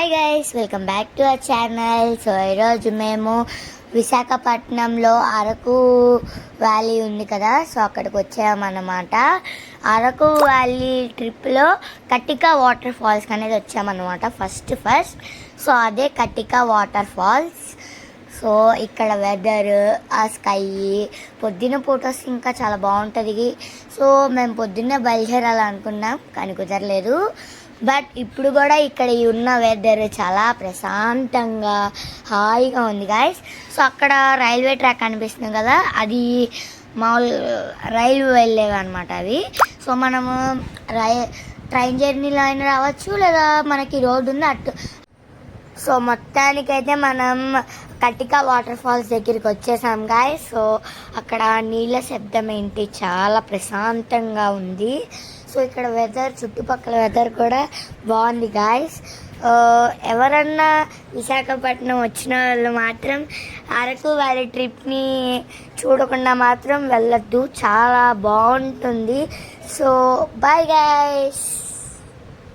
Hi guys, welcome back to our channel. So ఈరోజు మేము విశాఖపట్నంలో అరకు వ్యాలీ ఉంది కదా, సో అక్కడికి వచ్చామన్నమాట. అరకు వ్యాలీ ట్రిప్లో కటికా వాటర్ ఫాల్స్ అనేది వచ్చామన్నమాట. ఫస్ట్ సో అదే కటికా వాటర్ ఫాల్స్. సో ఇక్కడ వెదర్, ఆ స్కై, పొద్దున్న ఫొటోస్ ఇంకా చాలా బాగుంటుంది. సో మేము పొద్దున్నే బయలుదేరాలనుకున్నాం కానీ కుదరలేదు. బట్ ఇప్పుడు కూడా ఇక్కడ ఉన్న వెదర్ చాలా ప్రశాంతంగా హాయిగా ఉంది గాయస్. సో అక్కడ రైల్వే ట్రాక్ అనిపిస్తుంది కదా, అది మామూలు రైలు వెళ్ళేవి అనమాట అవి. సో మనము ట్రైన్ జర్నీలో అయినా రావచ్చు, లేదా మనకి రోడ్డు ఉంది అటు. సో మొత్తానికైతే మనం కటికా వాటర్ ఫాల్స్ దగ్గరికి వచ్చేసాం గాయస్. సో అక్కడ నీళ్ళ శబ్దం ఏంటి, చాలా ప్రశాంతంగా ఉంది. సో ఇక్కడ వెదర్, చుట్టుపక్కల వెదర్ కూడా బాగుంది గాయస్. ఎవరన్నా విశాఖపట్నం వచ్చిన వాళ్ళు మాత్రం అరకు వ్యాలీ ట్రిప్ని చూడకుండా మాత్రం వెళ్ళొద్దు, చాలా బాగుంటుంది. So bye guys.